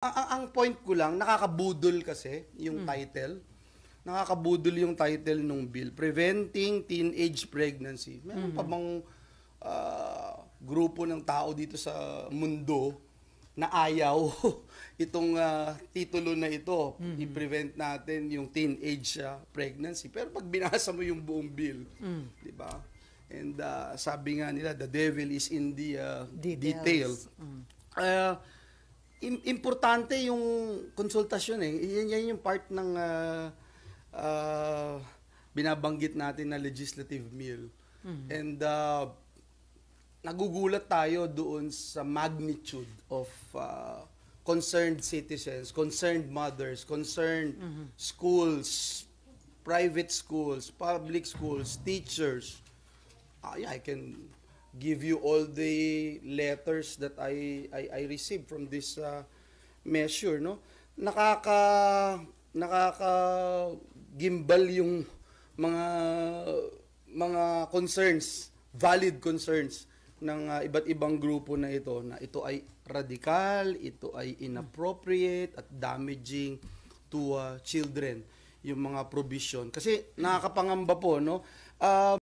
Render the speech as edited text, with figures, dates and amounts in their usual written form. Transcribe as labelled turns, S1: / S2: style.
S1: Ang point ko lang, nakakabudol kasi yung title. Nakakabudol yung title ng bill. Preventing Teenage Pregnancy. Meron pa bang grupo ng tao dito sa mundo na ayaw itong titulo na ito, i-prevent natin yung teenage pregnancy. Pero pag binasa mo yung buong bill, di ba? And sabi nga nila, the devil is in the detail. Importante yung konsultasyon eh. Yan yung part ng binabanggit natin na legislative meal. And nagugulat tayo doon sa magnitude of concerned citizens, concerned mothers, concerned schools, private schools, public schools, teachers. I can give you all the letters that I received from this measure, no? Nakaka-gimbal yung mga concerns, valid concerns ng iba't ibang grupo na ito ay radical, ito ay inappropriate at damaging to children yung mga provision. Kasi nakakapangamba po, no?